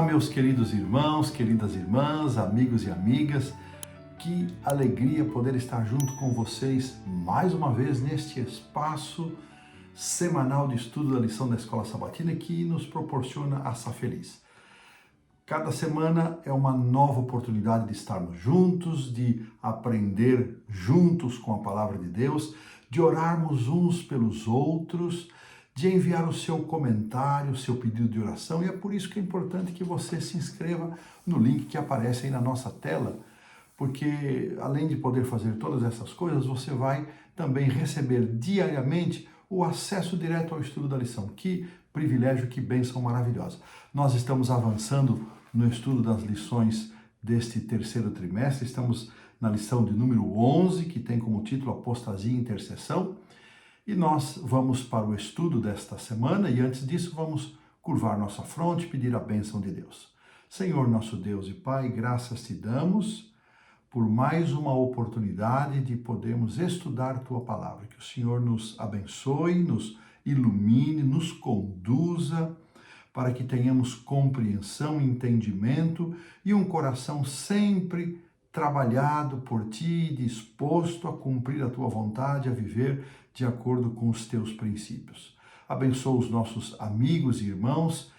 Olá, meus queridos irmãos, queridas irmãs, amigos e amigas. Que alegria poder estar junto com vocês mais uma vez neste espaço semanal de estudo da lição da Escola Sabatina que nos proporciona a Sa Feliz. Cada semana é uma nova oportunidade de estarmos juntos, de aprender juntos com a Palavra de Deus, de orarmos uns pelos outros, de enviar o seu comentário, o seu pedido de oração, e é por isso que é importante que você se inscreva no link que aparece aí na nossa tela, porque além de poder fazer todas essas coisas, você vai também receber diariamente o acesso direto ao estudo da lição. Que privilégio, que bênção maravilhosa. Nós estamos avançando no estudo das lições deste terceiro trimestre, estamos na lição de número 11, que tem como título Apostasia e Intercessão, e nós vamos para o estudo desta semana, e antes disso vamos curvar nossa fronte e pedir a bênção de Deus. Senhor, nosso Deus e Pai, graças te damos por mais uma oportunidade de podermos estudar Tua Palavra. Que o Senhor nos abençoe, nos ilumine, nos conduza, para que tenhamos compreensão, entendimento e um coração sempre trabalhado por Ti, disposto a cumprir a Tua vontade, a viver de acordo com os Teus princípios. Abençoa os nossos amigos e irmãos,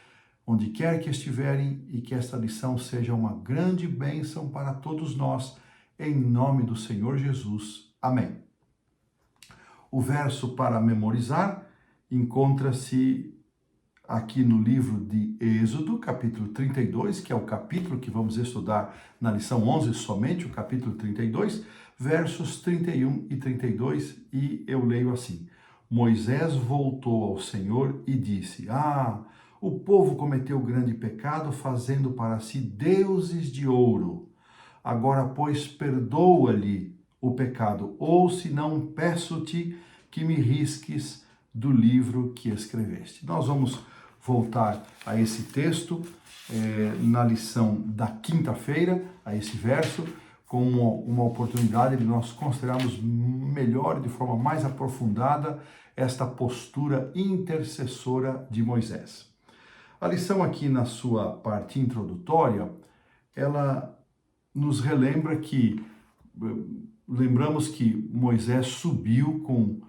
onde quer que estiverem, e que esta lição seja uma grande bênção para todos nós, em nome do Senhor Jesus. Amém. O verso para memorizar encontra-se aqui no livro de Êxodo, capítulo 32, que é o capítulo que vamos estudar na lição 11, somente o capítulo 32, versos 31 e 32, e eu leio assim: Moisés voltou ao Senhor e disse: o povo cometeu grande pecado, fazendo para si deuses de ouro. Agora, pois, perdoa-lhe o pecado, ou se não, peço-te que me risques do livro que escreveste. Nós vamos voltar a esse texto na lição da quinta-feira, a esse verso, como uma oportunidade de nós considerarmos melhor, de forma mais aprofundada, esta postura intercessora de Moisés. A lição aqui na sua parte introdutória, ela nos relembra lembramos que Moisés subiu com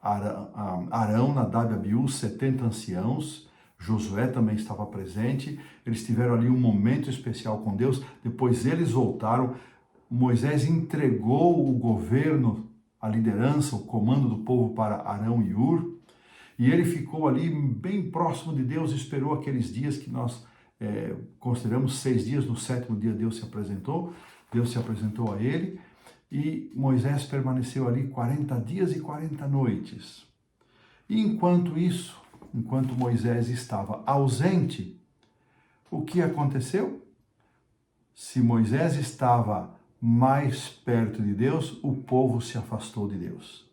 Arão, Nadab e Abiú, 70 anciãos, Josué também estava presente, eles tiveram ali um momento especial com Deus, depois eles voltaram, Moisés entregou o governo, a liderança, o comando do povo para Arão e Hur, e ele ficou ali bem próximo de Deus, esperou aqueles dias que nós consideramos 6 dias, no 7º dia Deus se apresentou a ele, e Moisés permaneceu ali 40 dias e 40 noites. E enquanto Moisés estava ausente, o que aconteceu? Se Moisés estava mais perto de Deus, o povo se afastou de Deus.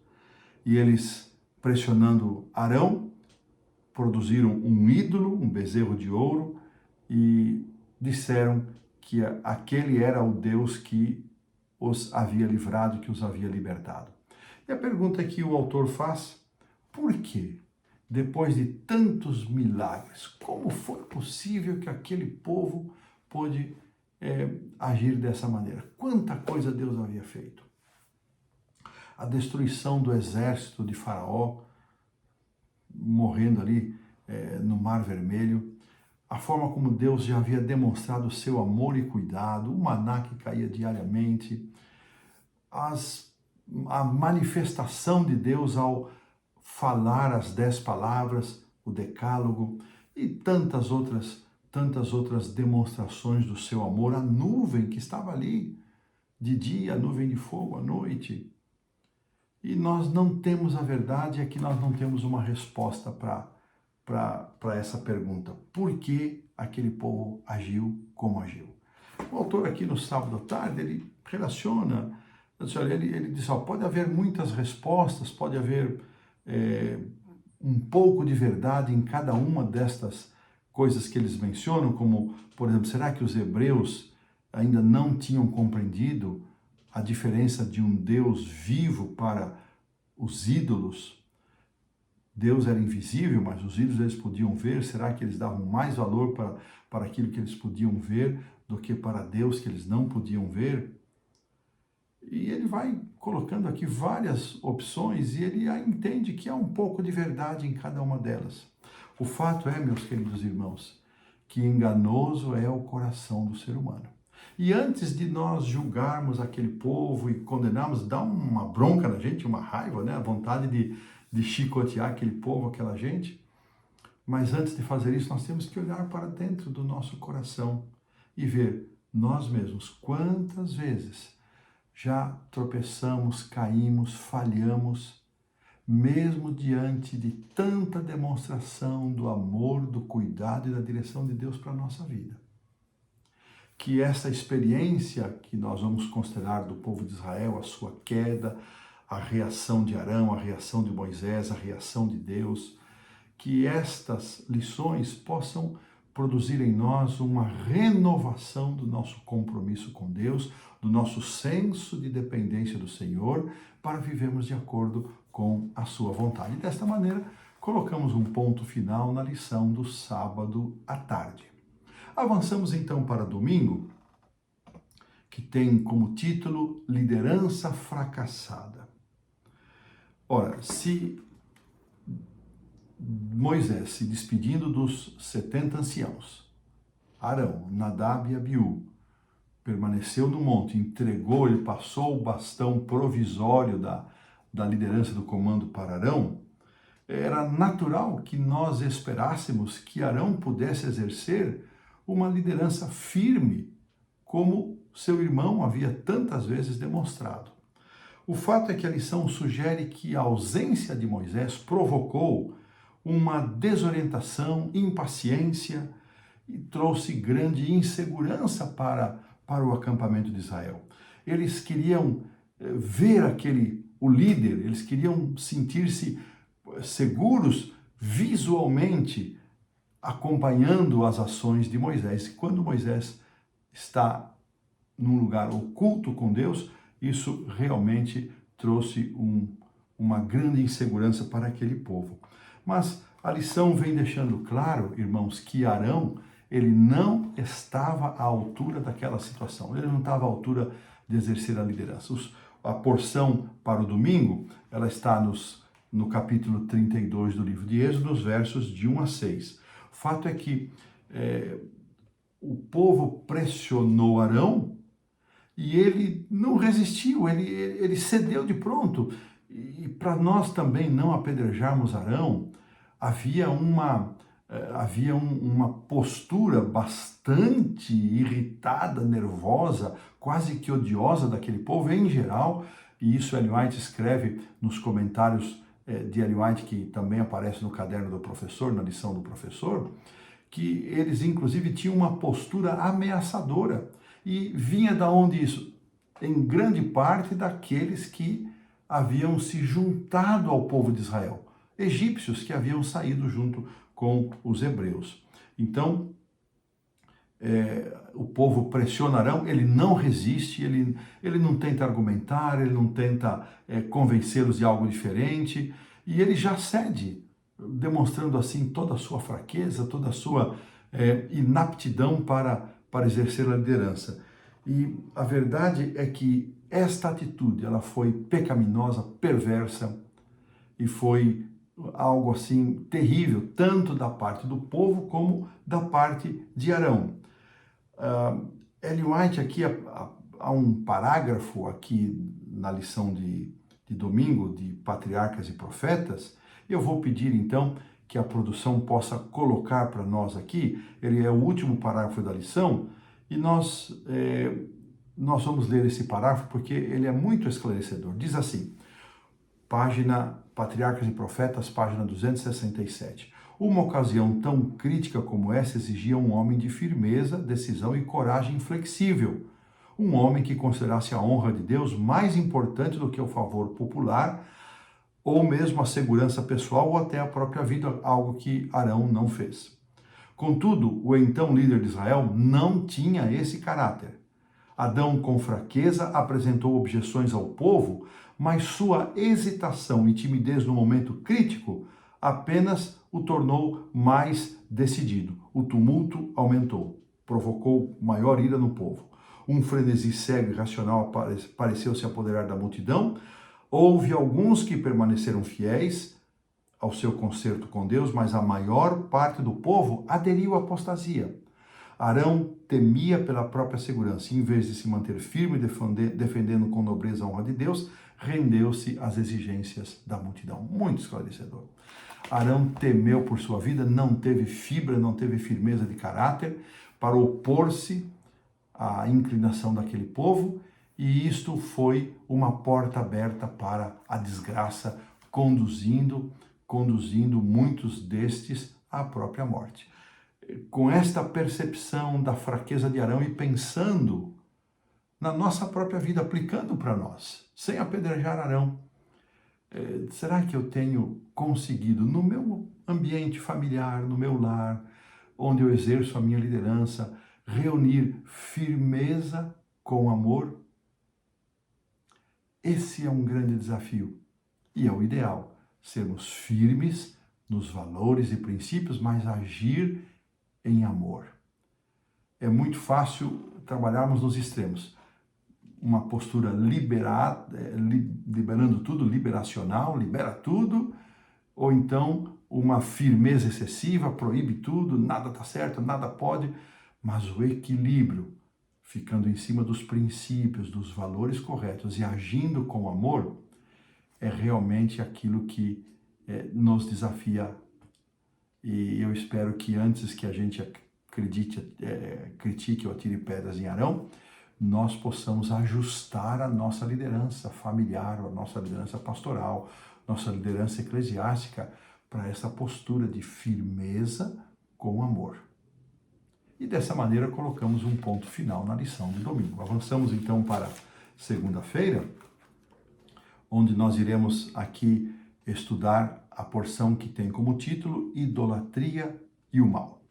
E eles, pressionando Arão, produziram um ídolo, um bezerro de ouro, e disseram que aquele era o Deus que os havia livrado, que os havia libertado. E a pergunta que o autor faz: por quê? Depois de tantos milagres, como foi possível que aquele povo pôde agir dessa maneira? Quanta coisa Deus havia feito. A destruição do exército de Faraó, morrendo ali no Mar Vermelho, a forma como Deus já havia demonstrado o seu amor e cuidado, o maná que caía diariamente, a manifestação de Deus ao falar as 10 palavras, o decálogo, e tantas outras demonstrações do seu amor, a nuvem que estava ali de dia, a nuvem de fogo à noite. E nós não temos a verdade, é que nós não temos uma resposta para essa pergunta. Por que aquele povo agiu como agiu? O autor aqui no sábado à tarde, ele relaciona, ele diz, pode haver muitas respostas, pode haver um pouco de verdade em cada uma destas coisas que eles mencionam, como, por exemplo, será que os hebreus ainda não tinham compreendido a diferença de um Deus vivo para os ídolos? Deus era invisível, mas os ídolos eles podiam ver. Será que eles davam mais valor para aquilo que eles podiam ver do que para Deus que eles não podiam ver? E ele vai colocando aqui várias opções e ele entende que há um pouco de verdade em cada uma delas. O fato é, meus queridos irmãos, que enganoso é o coração do ser humano. E antes de nós julgarmos aquele povo e condenarmos, dá uma bronca na gente, uma raiva, né? A vontade de chicotear aquele povo, aquela gente. Mas antes de fazer isso, nós temos que olhar para dentro do nosso coração e ver nós mesmos quantas vezes já tropeçamos, caímos, falhamos, mesmo diante de tanta demonstração do amor, do cuidado e da direção de Deus para a nossa vida. Que essa experiência que nós vamos considerar do povo de Israel, a sua queda, a reação de Arão, a reação de Moisés, a reação de Deus, que estas lições possam produzir em nós uma renovação do nosso compromisso com Deus, do nosso senso de dependência do Senhor, para vivermos de acordo com a sua vontade. E desta maneira, colocamos um ponto final na lição do sábado à tarde. Avançamos então para domingo, que tem como título Liderança Fracassada. Ora, se Moisés, se despedindo dos 70 anciãos, Arão, Nadab e Abiú, permaneceu no monte, entregou, ele passou o bastão provisório da liderança do comando para Arão, era natural que nós esperássemos que Arão pudesse exercer uma liderança firme, como seu irmão havia tantas vezes demonstrado. O fato é que a lição sugere que a ausência de Moisés provocou uma desorientação, impaciência e trouxe grande insegurança para o acampamento de Israel. Eles queriam ver o líder, eles queriam sentir-se seguros visualmente acompanhando as ações de Moisés. E quando Moisés está num lugar oculto com Deus, isso realmente trouxe uma grande insegurança para aquele povo. Mas a lição vem deixando claro, irmãos, que Arão, ele não estava à altura daquela situação. Ele não estava à altura de exercer a liderança. A porção para o domingo, ela está no capítulo 32 do livro de Êxodo, nos versos de 1 a 6. O fato é que o povo pressionou Arão e ele não resistiu, ele cedeu de pronto. E para nós também não apedrejarmos Arão, havia uma postura bastante irritada, nervosa, quase que odiosa daquele povo em geral, e isso Ellen White escreve nos comentários de Ellen White, que também aparece no caderno do professor, na lição do professor, que eles inclusive tinham uma postura ameaçadora. E vinha da onde isso? Em grande parte daqueles que haviam se juntado ao povo de Israel, egípcios que haviam saído junto com os hebreus. Então, o povo pressiona Arão, ele não resiste, ele não tenta argumentar, ele não tenta convencê-los de algo diferente, e ele já cede, demonstrando assim toda a sua fraqueza, toda a sua inaptidão para exercer a liderança. E a verdade é que esta atitude, ela foi pecaminosa, perversa, e foi algo assim terrível, tanto da parte do povo como da parte de Arão. Ellen White, aqui há um parágrafo aqui na lição de domingo de Patriarcas e Profetas. Eu vou pedir então que a produção possa colocar para nós aqui. Ele é o último parágrafo da lição e nós vamos ler esse parágrafo porque ele é muito esclarecedor. Diz assim, página Patriarcas e Profetas, página 267. Uma ocasião tão crítica como essa exigia um homem de firmeza, decisão e coragem inflexível. Um homem que considerasse a honra de Deus mais importante do que o favor popular, ou mesmo a segurança pessoal ou até a própria vida, algo que Arão não fez. Contudo, o então líder de Israel não tinha esse caráter. Adão, com fraqueza, apresentou objeções ao povo, mas sua hesitação e timidez no momento crítico apenas o tornou mais decidido. O tumulto aumentou, provocou maior ira no povo. Um frenesi cego e irracional pareceu se apoderar da multidão. Houve alguns que permaneceram fiéis ao seu concerto com Deus, mas a maior parte do povo aderiu à apostasia. Arão temia pela própria segurança. Em vez de se manter firme, defendendo com nobreza a honra de Deus, rendeu-se às exigências da multidão. Muito esclarecedor. Arão temeu por sua vida, não teve fibra, não teve firmeza de caráter para opor-se à inclinação daquele povo, e isto foi uma porta aberta para a desgraça, conduzindo muitos destes à própria morte. Com esta percepção da fraqueza de Arão e pensando na nossa própria vida, aplicando para nós, sem apedrejar Arão, será que eu tenho conseguido, no meu ambiente familiar, no meu lar, onde eu exerço a minha liderança, reunir firmeza com amor? Esse é um grande desafio e é o ideal, sermos firmes nos valores e princípios, mas agir em amor. É muito fácil trabalharmos nos extremos. Uma postura liberando tudo, liberacional, libera tudo, ou então uma firmeza excessiva, proíbe tudo, nada está certo, nada pode, mas o equilíbrio, ficando em cima dos princípios, dos valores corretos e agindo com amor, é realmente aquilo que nos desafia. E eu espero que antes que a gente critique ou atire pedras em Arão, nós possamos ajustar a nossa liderança familiar, a nossa liderança pastoral, nossa liderança eclesiástica para essa postura de firmeza com amor. E dessa maneira colocamos um ponto final na lição de domingo. Avançamos então para segunda-feira, onde nós iremos aqui estudar a porção que tem como título Idolatria e o Mal.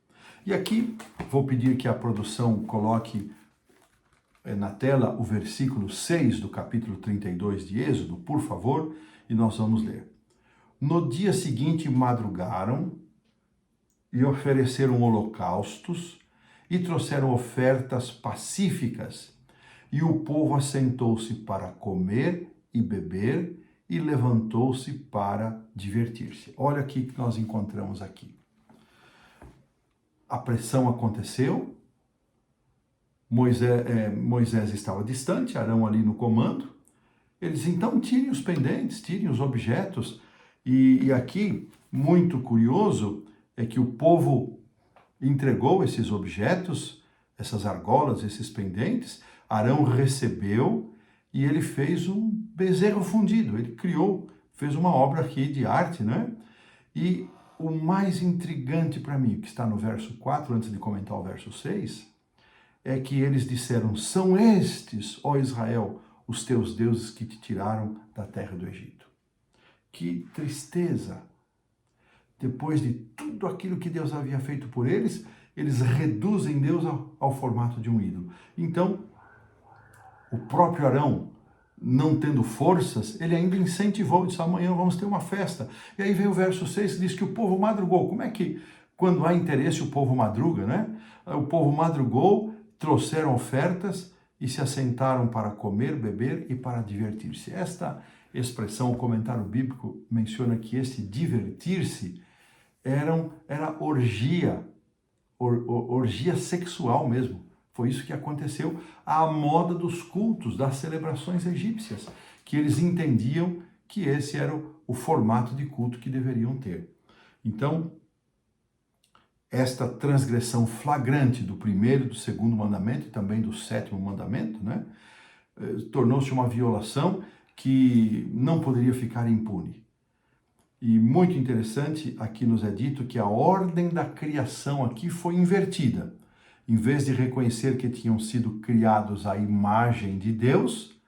E aqui vou pedir que a produção coloque na tela o versículo 6 do capítulo 32 de Êxodo, por favor, e nós vamos ler. No dia seguinte madrugaram e ofereceram holocaustos e trouxeram ofertas pacíficas, e o povo assentou-se para comer e beber e levantou-se para divertir-se. Olha aqui que nós encontramos aqui. A pressão aconteceu, Moisés estava distante, Arão ali no comando. Eles então tirem os pendentes, tirem os objetos. E aqui, muito curioso, é que o povo entregou esses objetos, essas argolas, esses pendentes. Arão recebeu e ele fez um bezerro fundido. Ele fez uma obra aqui de arte, né? E o mais intrigante para mim, que está no verso 4, antes de comentar o verso 6, é que eles disseram: são estes, ó Israel, os teus deuses que te tiraram da terra do Egito. Que tristeza! Depois de tudo aquilo que Deus havia feito por eles, eles reduzem Deus ao formato de um ídolo. Então, o próprio Arão, não tendo forças, ele ainda incentivou, disse: amanhã vamos ter uma festa. E aí vem o verso 6 que diz que o povo madrugou. Como é que, quando há interesse, o povo madruga, né? O povo madrugou, trouxeram ofertas e se assentaram para comer, beber e para divertir-se. Esta expressão, o comentário bíblico menciona que esse divertir-se era orgia sexual mesmo. Foi isso que aconteceu à moda dos cultos, das celebrações egípcias, que eles entendiam que esse era o formato de culto que deveriam ter. Então, esta transgressão flagrante do primeiro e do segundo mandamento e também do sétimo mandamento, né, tornou-se uma violação que não poderia ficar impune. E muito interessante, aqui nos é dito que a ordem da criação aqui foi invertida. Em vez de reconhecer que tinham sido criados à imagem de Deus,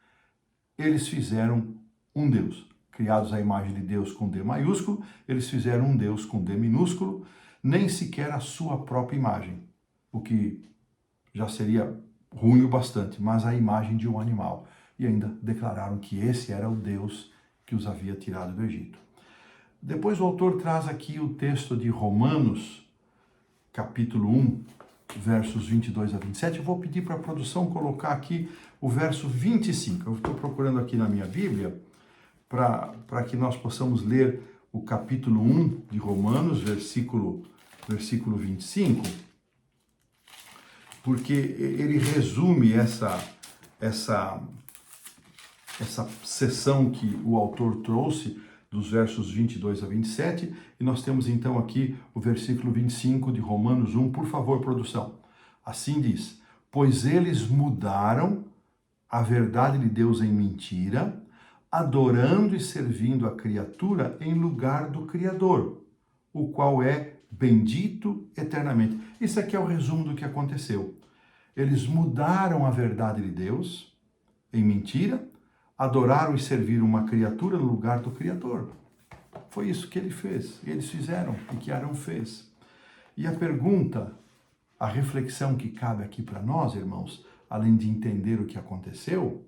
eles fizeram um Deus. Criados à imagem de Deus com D maiúsculo, eles fizeram um Deus com D minúsculo, nem sequer a sua própria imagem, o que já seria ruim o bastante, mas a imagem de um animal. E ainda declararam que esse era o Deus que os havia tirado do Egito. Depois o autor traz aqui o texto de Romanos, capítulo 1, versos 22 a 27. Eu vou pedir para a produção colocar aqui o verso 25. Eu estou procurando aqui na minha Bíblia para que nós possamos ler o capítulo 1 de Romanos, versículo 25, porque ele resume essa sessão que o autor trouxe dos versos 22 a 27, e nós temos então aqui o versículo 25 de Romanos 1, por favor, produção. Assim diz: pois eles mudaram a verdade de Deus em mentira, adorando e servindo a criatura em lugar do Criador, o qual é bendito eternamente. Isso aqui é o resumo do que aconteceu. Eles mudaram a verdade de Deus em mentira, adoraram e serviram uma criatura no lugar do Criador. Foi isso que ele fez, eles fizeram e que Arão fez. E a pergunta, a reflexão que cabe aqui para nós, irmãos, além de entender o que aconteceu,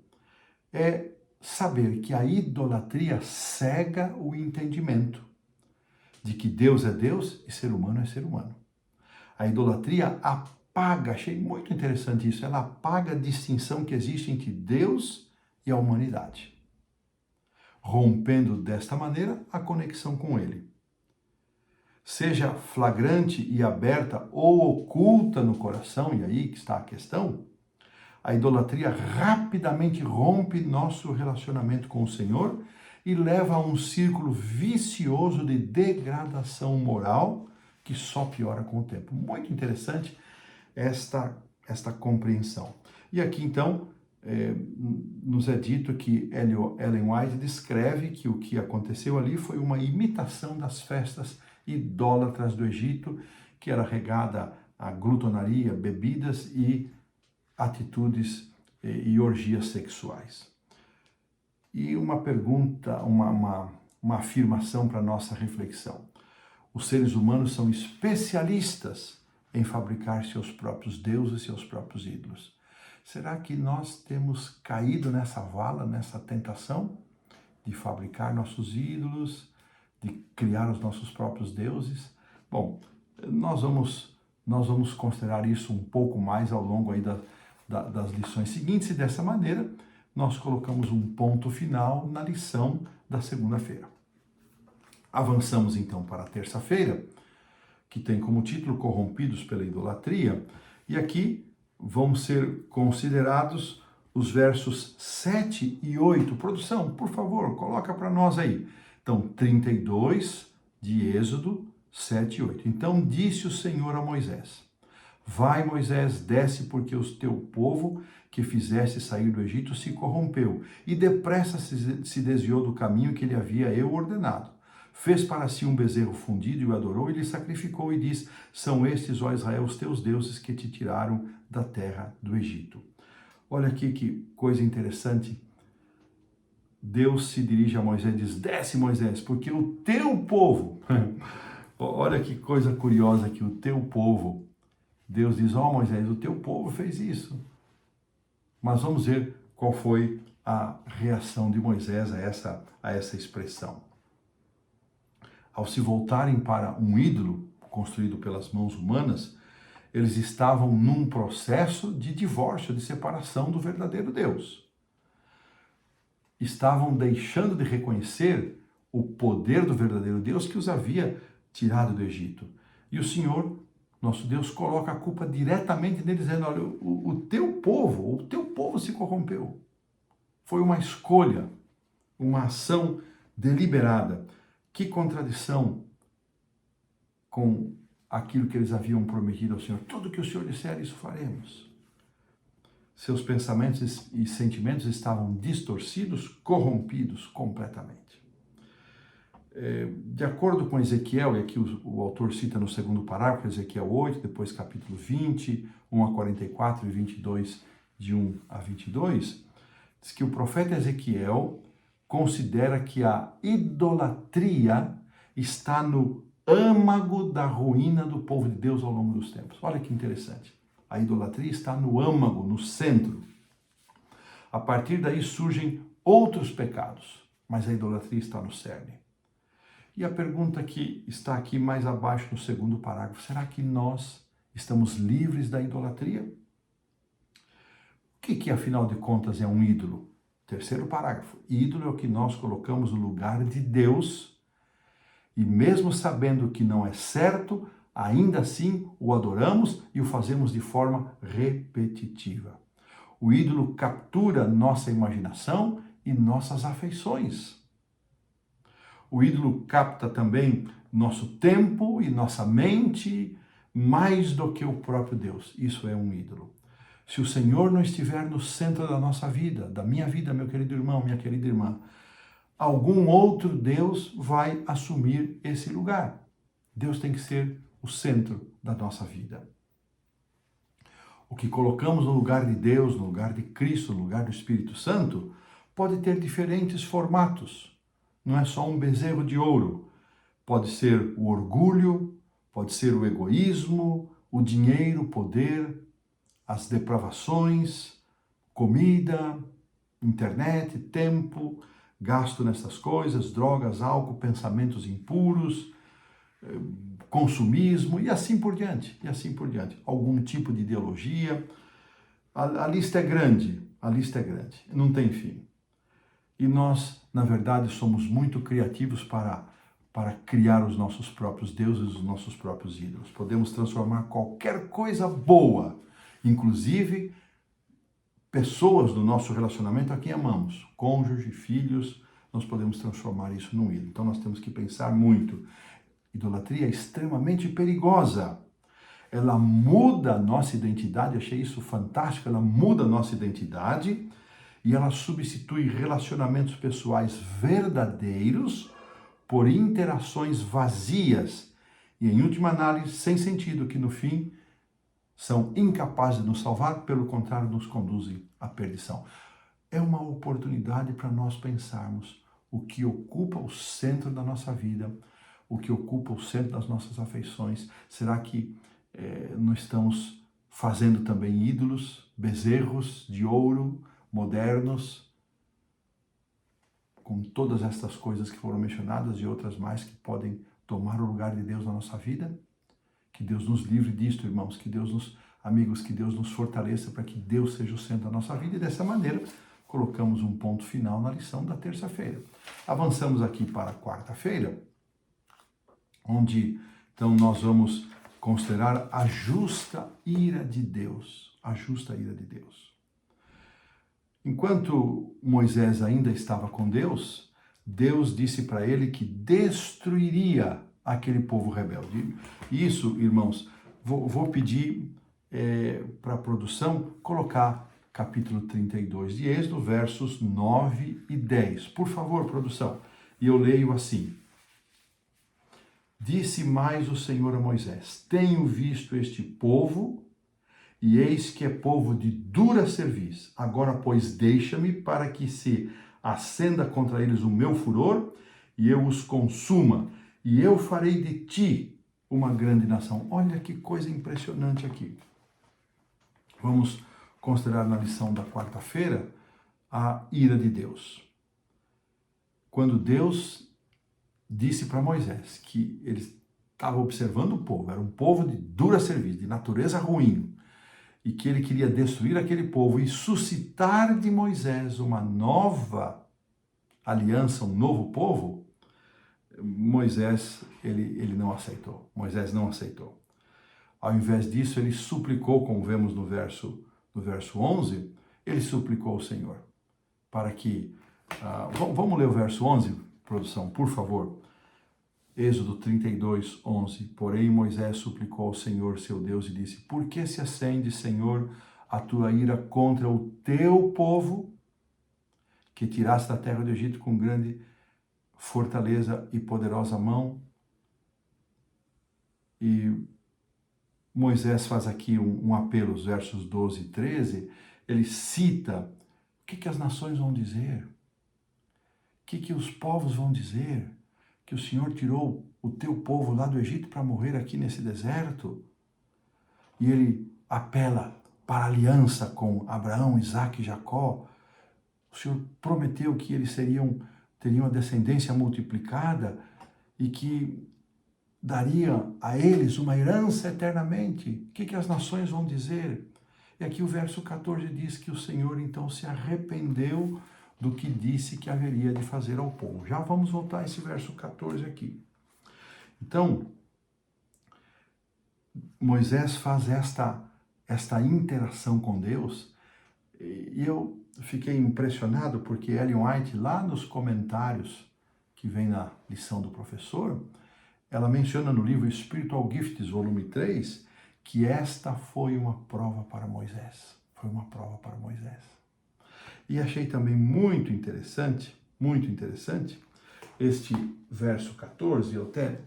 é saber que a idolatria cega o entendimento de que Deus é Deus e ser humano é ser humano. A idolatria apaga, achei muito interessante isso, ela apaga a distinção que existe entre Deus e a humanidade, rompendo desta maneira a conexão com Ele. Seja flagrante e aberta ou oculta no coração, e aí que está a questão, a idolatria rapidamente rompe nosso relacionamento com o Senhor e leva a um círculo vicioso de degradação moral que só piora com o tempo. Muito interessante esta compreensão. E aqui então nos é dito que Ellen White descreve que o que aconteceu ali foi uma imitação das festas idólatras do Egito, que era regada a glutonaria, bebidas e atitudes e orgias sexuais. E uma pergunta, uma afirmação para nossa reflexão. Os seres humanos são especialistas em fabricar seus próprios deuses, seus próprios ídolos. Será que nós temos caído nessa vala, nessa tentação de fabricar nossos ídolos, de criar os nossos próprios deuses? Bom, nós vamos considerar isso um pouco mais ao longo aí das lições seguintes, e dessa maneira nós colocamos um ponto final na lição da segunda-feira. Avançamos então para a terça-feira, que tem como título Corrompidos pela Idolatria, e aqui vão ser considerados os versos 7 e 8. Produção, por favor, coloca para nós aí. Então, 32 de Êxodo, 7 e 8. Então disse o Senhor a Moisés: vai, Moisés, desce, porque o teu povo que fizeste sair do Egito se corrompeu, e depressa se desviou do caminho que lhe havia eu ordenado. Fez para si um bezerro fundido e o adorou, e lhe sacrificou, e diz: são estes, ó Israel, os teus deuses que te tiraram da terra do Egito. Olha aqui que coisa interessante. Deus se dirige a Moisés e diz: desce, Moisés, porque o teu povo, olha que coisa curiosa aqui, o teu povo, Deus diz: ó Moisés, o teu povo fez isso. Mas vamos ver qual foi a reação de Moisés a essa expressão. Ao se voltarem para um ídolo construído pelas mãos humanas, eles estavam num processo de divórcio, de separação do verdadeiro Deus. Estavam deixando de reconhecer o poder do verdadeiro Deus que os havia tirado do Egito. E o Senhor, nosso Deus, coloca a culpa diretamente neles, dizendo: olha, o teu povo se corrompeu. Foi uma escolha, uma ação deliberada. Que contradição com aquilo que eles haviam prometido ao Senhor. Tudo que o Senhor disser, isso faremos. Seus pensamentos e sentimentos estavam distorcidos, corrompidos completamente. De acordo com Ezequiel, e aqui o autor cita no segundo parágrafo, Ezequiel 8, depois capítulo 20, 1 a 44 e 22, de 1 a 22, diz que o profeta Ezequiel considera que a idolatria está no âmago da ruína do povo de Deus ao longo dos tempos. Olha que interessante. A idolatria está no âmago, no centro. A partir daí surgem outros pecados, mas a idolatria está no cerne. E a pergunta que está aqui mais abaixo no segundo parágrafo, será que nós estamos livres da idolatria? O que afinal de contas é um ídolo? Terceiro parágrafo, ídolo é o que nós colocamos no lugar de Deus e mesmo sabendo que não é certo, ainda assim o adoramos e o fazemos de forma repetitiva. O ídolo captura nossa imaginação e nossas afeições. O ídolo capta também nosso tempo e nossa mente mais do que o próprio Deus. Isso é um ídolo. Se o Senhor não estiver no centro da nossa vida, da minha vida, meu querido irmão, minha querida irmã, algum outro Deus vai assumir esse lugar. Deus tem que ser o centro da nossa vida. O que colocamos no lugar de Deus, no lugar de Cristo, no lugar do Espírito Santo, pode ter diferentes formatos. Não é só um bezerro de ouro. Pode ser o orgulho, pode ser o egoísmo, o dinheiro, o poder, as depravações, comida, internet, tempo, gasto nessas coisas, drogas, álcool, pensamentos impuros, consumismo e assim por diante, e assim por diante. Algum tipo de ideologia. A lista é grande, não tem fim. E nós, na verdade, somos muito criativos para criar os nossos próprios deuses, os nossos próprios ídolos. Podemos transformar qualquer coisa boa, inclusive pessoas do nosso relacionamento a quem amamos, cônjuge, filhos, nós podemos transformar isso num ídolo. Então nós temos que pensar muito. Idolatria é extremamente perigosa. Ela muda a nossa identidade, achei isso fantástico, ela muda a nossa identidade e ela substitui relacionamentos pessoais verdadeiros por interações vazias e, em última análise, sem sentido, que no fim são incapazes de nos salvar, pelo contrário, nos conduzem à perdição. É uma oportunidade para nós pensarmos o que ocupa o centro da nossa vida, o que ocupa o centro das nossas afeições. Será que não estamos fazendo também ídolos, bezerros de ouro, modernos, com todas estas coisas que foram mencionadas e outras mais que podem tomar o lugar de Deus na nossa vida? Que Deus nos livre disto, irmãos, que Deus nos fortaleça para que Deus seja o centro da nossa vida e dessa maneira colocamos um ponto final na lição da terça-feira. Avançamos aqui para a quarta-feira, onde então nós vamos considerar a justa ira de Deus, a justa ira de Deus. Enquanto Moisés ainda estava com Deus, Deus disse para ele que destruiria aquele povo rebelde. Isso, irmãos, vou pedir para a produção colocar capítulo 32 de Êxodo, versos 9 e 10. Por favor, produção. E eu leio assim. Disse mais o Senhor a Moisés: tenho visto este povo, e eis que é povo de dura cerviz. Agora, pois, deixa-me para que se acenda contra eles o meu furor, e eu os consuma, e eu farei de ti uma grande nação. Olha que coisa impressionante aqui. Vamos considerar na lição da quarta-feira a ira de Deus. Quando Deus disse para Moisés que ele estava observando o povo, era um povo de dura cerviz, de natureza ruim, e que ele queria destruir aquele povo e suscitar de Moisés uma nova aliança, um novo povo, Moisés, ele não aceitou. Moisés não aceitou. Ao invés disso, ele suplicou, como vemos no verso 11, ele suplicou ao Senhor para que... vamos ler o verso 11, produção, por favor. Êxodo 32, 11. Porém, Moisés suplicou ao Senhor, seu Deus, e disse: por que se acende, Senhor, a tua ira contra o teu povo, que tiraste da terra do Egito com grande fortaleza e poderosa mão? E Moisés faz aqui um apelo, os versos 12 e 13, ele cita o que as nações vão dizer, o que os povos vão dizer, que o Senhor tirou o teu povo lá do Egito para morrer aqui nesse deserto. E ele apela para a aliança com Abraão, Isaque e Jacó. O Senhor prometeu que eles teriam a descendência multiplicada. e que daria a eles uma herança eternamente. O que as nações vão dizer? E aqui o verso 14 diz que o Senhor então se arrependeu do que disse que haveria de fazer ao povo. Já vamos voltar a esse verso 14 aqui. Então, Moisés faz esta interação com Deus, e eu fiquei impressionado porque Ellen White, lá nos comentários que vem na lição do professor, ela menciona no livro Spiritual Gifts, volume 3, que esta foi uma prova para Moisés. Foi uma prova para Moisés. E achei também muito interessante, este verso 14, eu até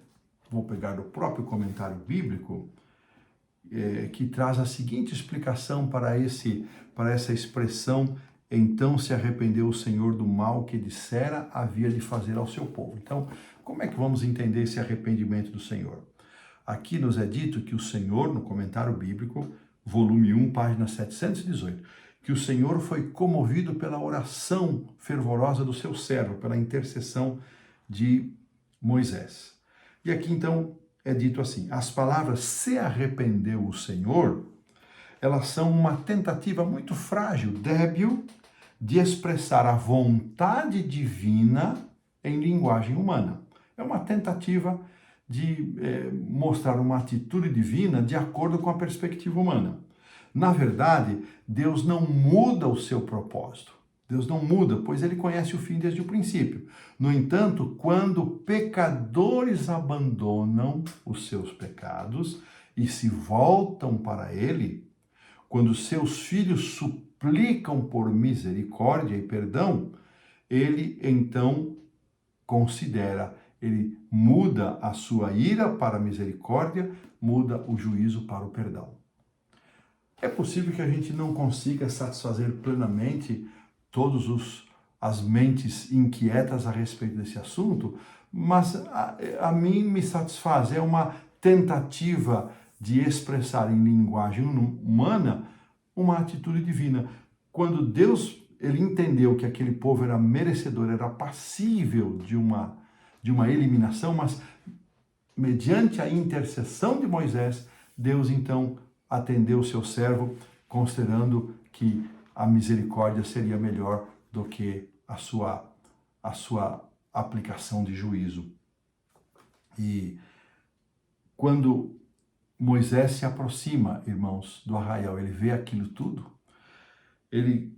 vou pegar do próprio comentário bíblico, que traz a seguinte explicação para essa expressão: então se arrependeu o Senhor do mal que dissera havia de fazer ao seu povo. Então, como é que vamos entender esse arrependimento do Senhor? Aqui nos é dito que o Senhor, no comentário bíblico, volume 1, página 718, que o Senhor foi comovido pela oração fervorosa do seu servo, pela intercessão de Moisés. E aqui então é dito assim: as palavras "se arrependeu o Senhor", elas são uma tentativa muito frágil, débil, de expressar a vontade divina em linguagem humana. É uma tentativa de mostrar uma atitude divina de acordo com a perspectiva humana. Na verdade, Deus não muda o seu propósito. Deus não muda, pois ele conhece o fim desde o princípio. No entanto, quando pecadores abandonam os seus pecados e se voltam para ele, quando seus filhos suplicam por misericórdia e perdão, ele então ele muda a sua ira para a misericórdia, muda o juízo para o perdão. É possível que a gente não consiga satisfazer plenamente todas as mentes inquietas a respeito desse assunto, mas a mim me satisfaz. É uma tentativa de expressar em linguagem humana uma atitude divina. Quando Deus ele entendeu que aquele povo era merecedor, era passível de uma eliminação, mas mediante a intercessão de Moisés, Deus então atendeu o seu servo, considerando que a misericórdia seria melhor do que a sua aplicação de juízo. E quando Moisés se aproxima, irmãos, do arraial, ele vê aquilo tudo, ele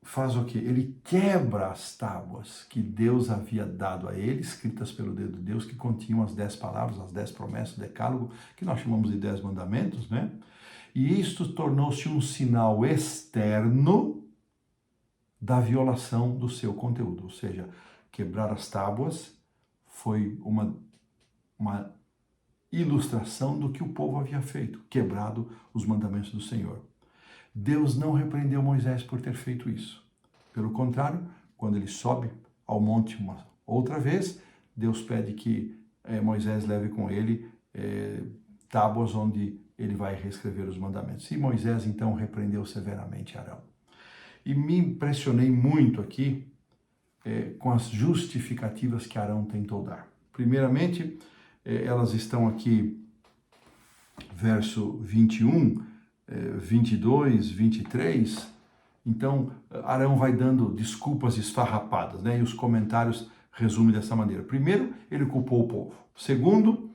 faz o quê? Ele quebra as tábuas que Deus havia dado a ele, escritas pelo dedo de Deus, que continham as 10 palavras, as 10 promessas do decálogo, que nós chamamos de 10 mandamentos, né? E isto tornou-se um sinal externo da violação do seu conteúdo, ou seja, quebrar as tábuas foi uma ilustração do que o povo havia feito, quebrado os mandamentos do Senhor. Deus não repreendeu Moisés por ter feito isso. Pelo contrário, quando ele sobe ao monte uma outra vez, Deus pede que Moisés leve com ele tábuas onde ele vai reescrever os mandamentos. E Moisés então repreendeu severamente Arão. E me impressionei muito aqui com as justificativas que Arão tentou dar. Primeiramente, elas estão aqui, verso 21, 22, 23. Então, Arão vai dando desculpas esfarrapadas, né? E os comentários resumem dessa maneira. Primeiro, ele culpou o povo. Segundo,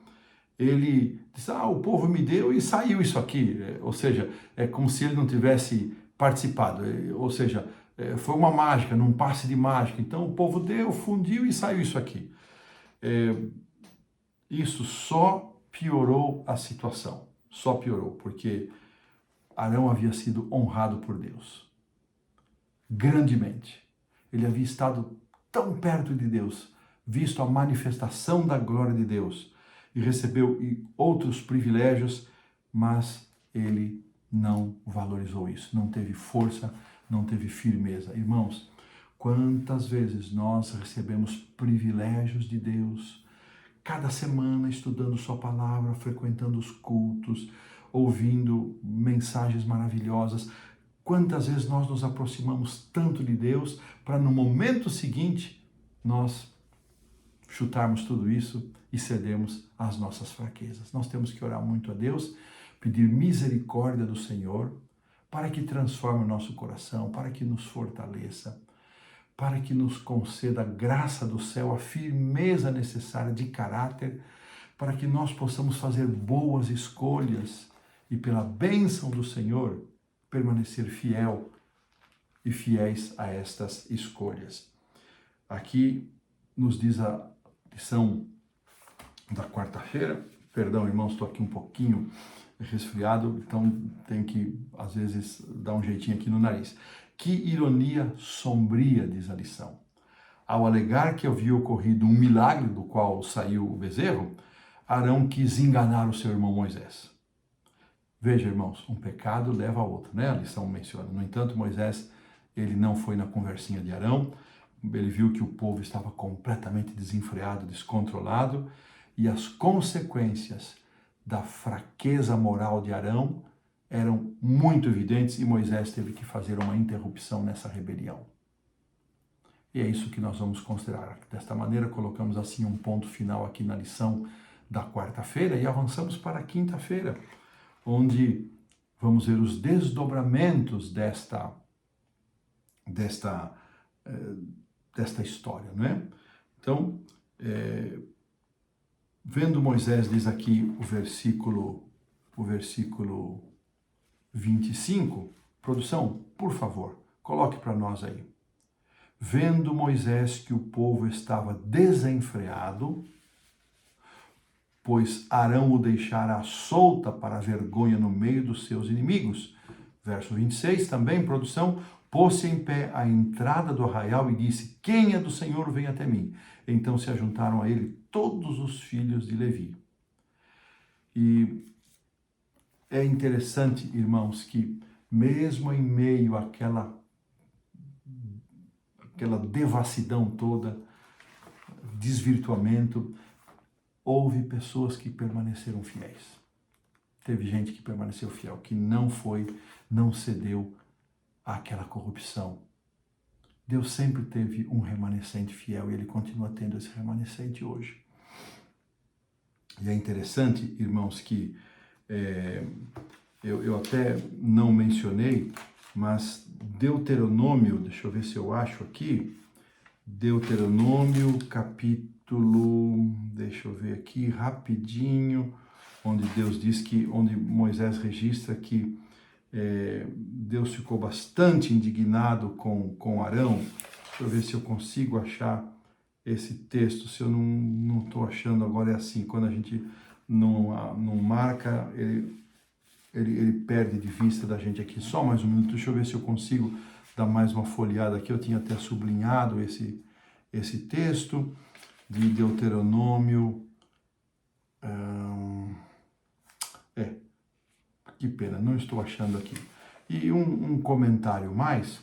ele disse, o povo me deu e saiu isso aqui. Ou seja, é como se ele não tivesse participado. Ou seja, foi uma mágica, num passe de mágica. Então, o povo deu, fundiu e saiu isso aqui. Isso só piorou a situação. Só piorou, porque Arão havia sido honrado por Deus. Grandemente. Ele havia estado tão perto de Deus, visto a manifestação da glória de Deus, e recebeu outros privilégios, mas ele não valorizou isso, não teve força, não teve firmeza. Irmãos, quantas vezes nós recebemos privilégios de Deus, cada semana estudando sua palavra, frequentando os cultos, ouvindo mensagens maravilhosas. Quantas vezes nós nos aproximamos tanto de Deus para no momento seguinte nós chutarmos tudo isso e cedemos às nossas fraquezas. Nós temos que orar muito a Deus, pedir misericórdia do Senhor, para que transforme o nosso coração, para que nos fortaleça, para que nos conceda a graça do céu, a firmeza necessária de caráter, para que nós possamos fazer boas escolhas e, pela bênção do Senhor, permanecer fiéis a estas escolhas. Aqui nos diz a lição da quarta-feira. Perdão, irmãos, estou aqui um pouquinho resfriado, então tenho que, às vezes, dar um jeitinho aqui no nariz. Que ironia sombria, diz a lição. Ao alegar que havia ocorrido um milagre do qual saiu o bezerro, Arão quis enganar o seu irmão Moisés. Veja, irmãos, um pecado leva a outro, né? A lição menciona. No entanto, Moisés, ele não foi na conversinha de Arão, ele viu que o povo estava completamente desenfreado, descontrolado, e as consequências da fraqueza moral de Arão eram muito evidentes e Moisés teve que fazer uma interrupção nessa rebelião. E é isso que nós vamos considerar. Desta maneira, colocamos assim um ponto final aqui na lição da quarta-feira e avançamos para a quinta-feira, onde vamos ver os desdobramentos desta história, não é? Então, vendo Moisés, diz aqui o versículo 25, produção, por favor, coloque para nós aí. Vendo Moisés que o povo estava desenfreado, pois Arão o deixara à solta para a vergonha no meio dos seus inimigos. Verso 26, também, produção, pôs-se em pé à entrada do arraial e disse, quem é do Senhor, vem até mim. Então se ajuntaram a ele todos os filhos de Levi. E é interessante, irmãos, que mesmo em meio àquela devassidão toda, desvirtuamento, houve pessoas que permaneceram fiéis. Teve gente que permaneceu fiel, que não cedeu àquela corrupção. Deus sempre teve um remanescente fiel e ele continua tendo esse remanescente hoje. E é interessante, irmãos, que eu até não mencionei, mas Deuteronômio, deixa eu ver se eu acho aqui, Deuteronômio capítulo, deixa eu ver aqui rapidinho, onde Deus diz que, onde Moisés registra que Deus ficou bastante indignado com Arão. Deixa eu ver se eu consigo achar esse texto, se eu não estou achando agora, é assim, quando a gente não marca, ele perde de vista da gente aqui. Só mais um minuto, deixa eu ver se eu consigo dar mais uma folheada aqui. Eu tinha até sublinhado esse texto de Deuteronômio. Que pena, não estou achando aqui. E um comentário mais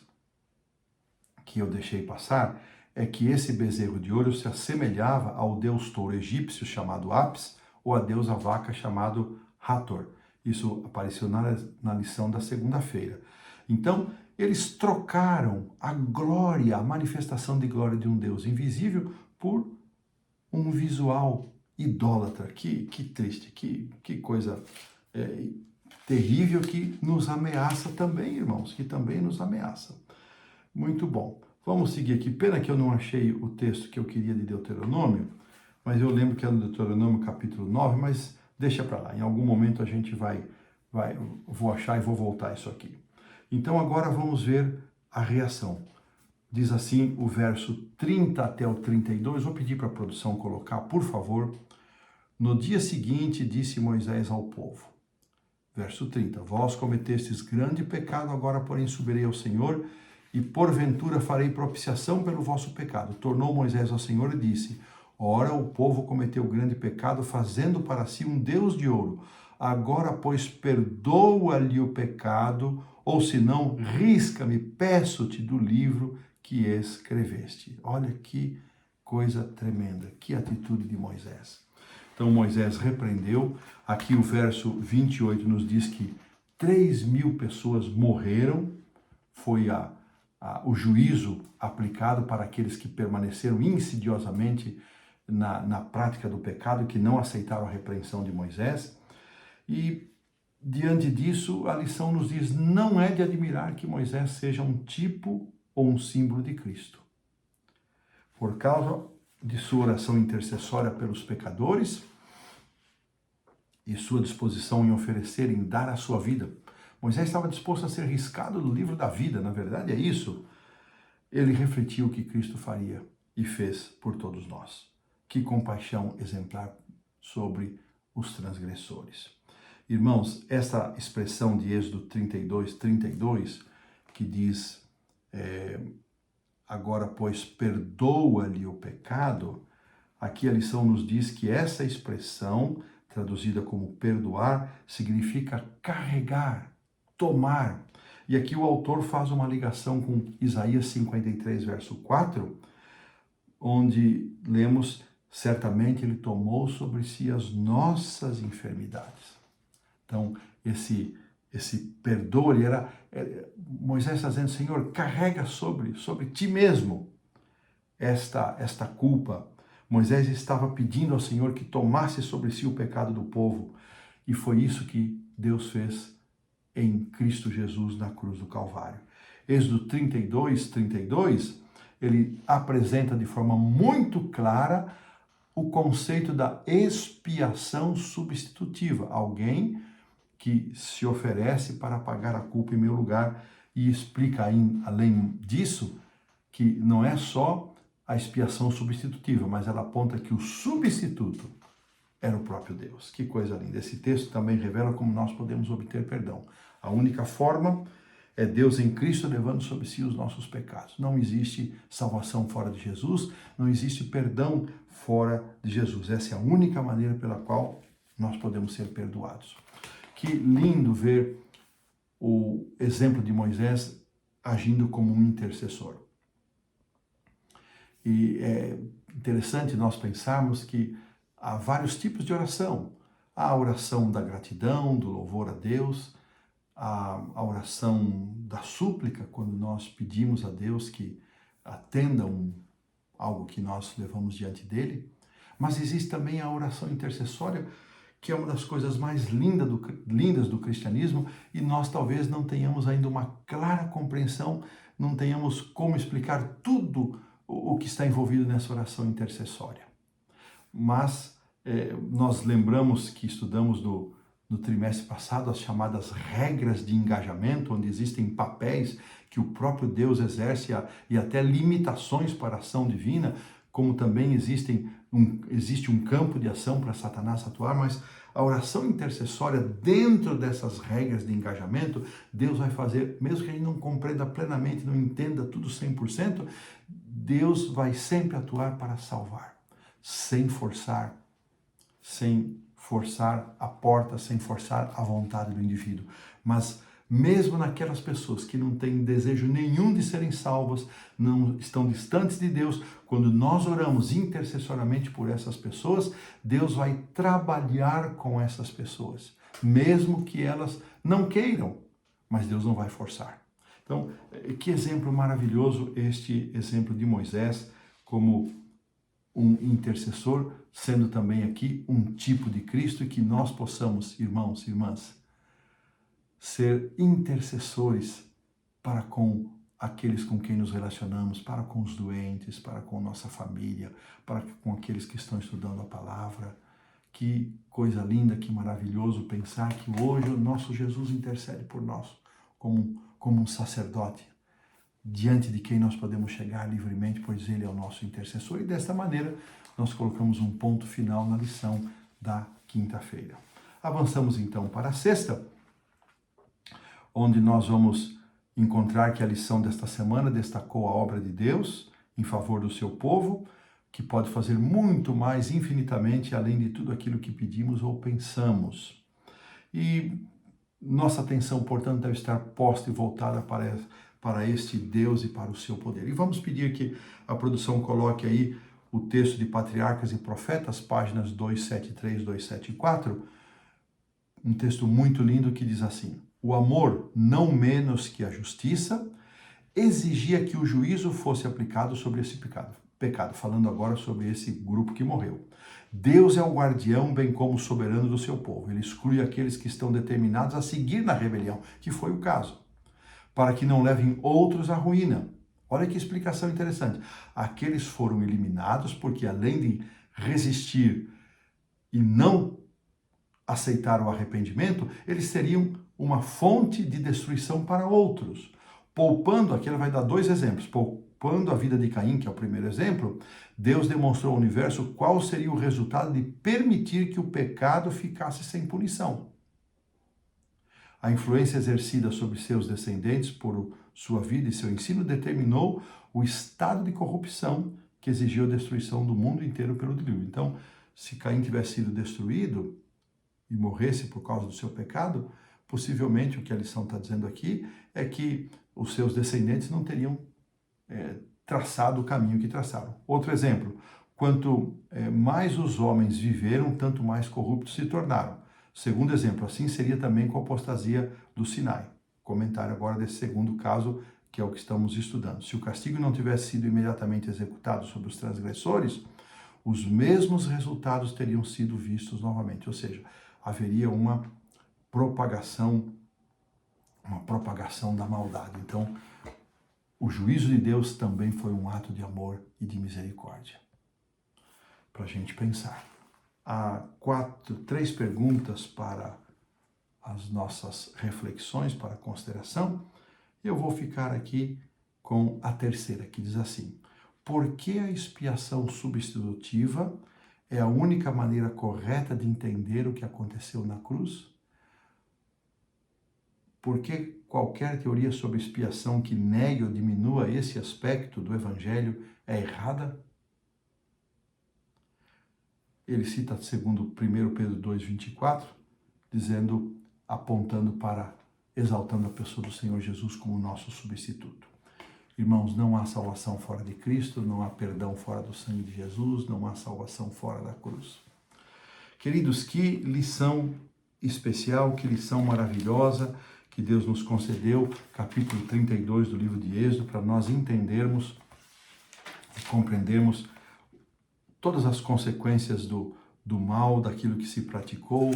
que eu deixei passar é que esse bezerro de ouro se assemelhava ao deus touro egípcio chamado Apis ou a deusa vaca chamado Hathor. Isso apareceu na lição da segunda-feira. Então, eles trocaram a glória, a manifestação de glória de um Deus invisível por um visual idólatra. Que triste, que coisa terrível que nos ameaça também, irmãos, que também nos ameaça. Muito bom. Vamos seguir aqui. Pena que eu não achei o texto que eu queria de Deuteronômio, mas eu lembro que é no Deuteronômio capítulo 9, mas deixa para lá. Em algum momento a gente vou achar e vou voltar isso aqui. Então agora vamos ver a reação. Diz assim o verso 30 até o 32. Vou pedir para a produção colocar, por favor. No dia seguinte disse Moisés ao povo. Verso 30. Vós cometestes grande pecado, agora porém subirei ao Senhor e porventura farei propiciação pelo vosso pecado. Tornou Moisés ao Senhor e disse, ora, o povo cometeu grande pecado, fazendo para si um Deus de ouro. Agora, pois, perdoa-lhe o pecado, ou se não, risca-me, peço-te do livro que escreveste. Olha que coisa tremenda, que atitude de Moisés. Então, Moisés repreendeu. Aqui o verso 28 nos diz que 3.000 pessoas morreram. Foi o juízo aplicado para aqueles que permaneceram insidiosamente na prática do pecado, que não aceitaram a repreensão de Moisés. E diante disso, a lição nos diz: não é de admirar que Moisés seja um tipo ou um símbolo de Cristo. Por causa de sua oração intercessória pelos pecadores e sua disposição em oferecer, em dar a sua vida, Moisés estava disposto a ser riscado do livro da vida, na verdade é isso. Ele refletiu o que Cristo faria e fez por todos nós. Que compaixão exemplar sobre os transgressores. Irmãos, essa expressão de Êxodo 32, que diz, agora, pois, perdoa-lhe o pecado, aqui a lição nos diz que essa expressão, traduzida como perdoar, significa carregar, tomar. E aqui o autor faz uma ligação com Isaías 53, verso 4, onde lemos: certamente ele tomou sobre si as nossas enfermidades. Então, esse perdoa, Moisés está dizendo: Senhor, carrega sobre ti mesmo esta culpa. Moisés estava pedindo ao Senhor que tomasse sobre si o pecado do povo. E foi isso que Deus fez em Cristo Jesus na cruz do Calvário. Êxodo 32, ele apresenta de forma muito clara o conceito da expiação substitutiva. Alguém que se oferece para pagar a culpa em meu lugar, e explica além disso que não é só a expiação substitutiva, mas ela aponta que o substituto era o próprio Deus. Que coisa linda! Esse texto também revela como nós podemos obter perdão. A única forma é Deus em Cristo levando sobre si os nossos pecados. Não existe salvação fora de Jesus, não existe perdão fora de Jesus. Essa é a única maneira pela qual nós podemos ser perdoados. Que lindo ver o exemplo de Moisés agindo como um intercessor. E é interessante nós pensarmos que há vários tipos de oração. Há a oração da gratidão, do louvor a Deus, a oração da súplica, quando nós pedimos a Deus que atenda algo que nós levamos diante dele. Mas existe também a oração intercessória, que é uma das coisas mais lindas do cristianismo, e nós talvez não tenhamos ainda uma clara compreensão, não tenhamos como explicar tudo o que está envolvido nessa oração intercessória. Mas nós lembramos que estudamos no trimestre passado as chamadas regras de engajamento, onde existem papéis que o próprio Deus exerce e até limitações para a ação divina, como também existe um campo de ação para Satanás atuar, mas a oração intercessória, dentro dessas regras de engajamento, Deus vai fazer, mesmo que a gente não compreenda plenamente, não entenda tudo 100%, Deus vai sempre atuar para salvar, sem forçar a porta, sem forçar a vontade do indivíduo. Mas mesmo naquelas pessoas que não têm desejo nenhum de serem salvas, não estão distantes de Deus, quando nós oramos intercessoriamente por essas pessoas, Deus vai trabalhar com essas pessoas, mesmo que elas não queiram, mas Deus não vai forçar. Então, que exemplo maravilhoso este exemplo de Moisés como um intercessor, sendo também aqui um tipo de Cristo, e que nós possamos, irmãos e irmãs, ser intercessores para com aqueles com quem nos relacionamos, para com os doentes, para com nossa família, para com aqueles que estão estudando a palavra. Que coisa linda, que maravilhoso pensar que hoje o nosso Jesus intercede por nós como um sacerdote, diante de quem nós podemos chegar livremente, pois Ele é o nosso intercessor. E desta maneira nós colocamos um ponto final na lição da quinta-feira. Avançamos então para a sexta, onde nós vamos encontrar que a lição desta semana destacou a obra de Deus em favor do seu povo, que pode fazer muito mais infinitamente além de tudo aquilo que pedimos ou pensamos. E nossa atenção, portanto, deve estar posta e voltada para este Deus e para o seu poder. E vamos pedir que a produção coloque aí o texto de Patriarcas e Profetas, páginas 273, 274, um texto muito lindo que diz assim: o amor, não menos que a justiça, exigia que o juízo fosse aplicado sobre esse pecado. pecado. Falando agora sobre esse grupo que morreu. Deus é o guardião, bem como o soberano do seu povo. Ele exclui aqueles que estão determinados a seguir na rebelião, que foi o caso, para que não levem outros à ruína. Olha que explicação interessante. Aqueles foram eliminados porque, além de resistir e não aceitar o arrependimento, eles seriam uma fonte de destruição para outros. Poupando, aqui ela vai dar 2 exemplos, poupando a vida de Caim, que é o primeiro exemplo, Deus demonstrou ao universo qual seria o resultado de permitir que o pecado ficasse sem punição. A influência exercida sobre seus descendentes por sua vida e seu ensino determinou o estado de corrupção que exigiu a destruição do mundo inteiro pelo dilúvio. Então, se Caim tivesse sido destruído e morresse por causa do seu pecado, possivelmente o que a lição está dizendo aqui é que os seus descendentes não teriam traçado o caminho que traçaram. Outro exemplo, quanto mais os homens viveram, tanto mais corruptos se tornaram. Segundo exemplo, assim seria também com a apostasia do Sinai. Comentário agora desse segundo caso, que é o que estamos estudando. Se o castigo não tivesse sido imediatamente executado sobre os transgressores, os mesmos resultados teriam sido vistos novamente, ou seja, haveria uma propagação da maldade. Então, o juízo de Deus também foi um ato de amor e de misericórdia. Para a gente pensar. Há 3 perguntas para as nossas reflexões, para a consideração. Eu vou ficar aqui com a terceira, que diz assim: por que a expiação substitutiva é a única maneira correta de entender o que aconteceu na cruz? Por que qualquer teoria sobre expiação que negue ou diminua esse aspecto do Evangelho é errada? Ele cita segundo 1 Pedro 2,24, dizendo, apontando para, exaltando a pessoa do Senhor Jesus como nosso substituto. Irmãos, não há salvação fora de Cristo, não há perdão fora do sangue de Jesus, não há salvação fora da cruz. Queridos, que lição especial, que lição maravilhosa que Deus nos concedeu, capítulo 32 do livro de Êxodo, para nós entendermos e compreendermos todas as consequências do mal, daquilo que se praticou,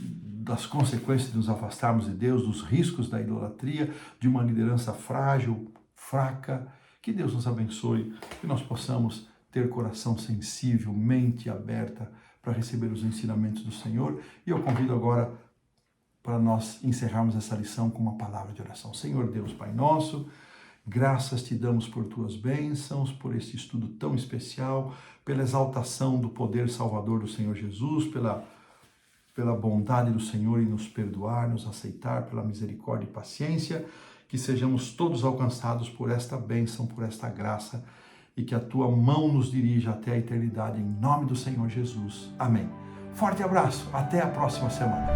das consequências de nos afastarmos de Deus, dos riscos da idolatria, de uma liderança frágil, fraca. Que Deus nos abençoe, que nós possamos ter coração sensível, mente aberta para receber os ensinamentos do Senhor. E eu convido agora para nós encerrarmos essa lição com uma palavra de oração. Senhor Deus, Pai nosso, graças te damos por tuas bênçãos, por este estudo tão especial, pela exaltação do poder salvador do Senhor Jesus, pela bondade do Senhor em nos perdoar, nos aceitar, pela misericórdia e paciência, que sejamos todos alcançados por esta bênção, por esta graça, e que a tua mão nos dirija até a eternidade, em nome do Senhor Jesus. Amém. Forte abraço, até a próxima semana.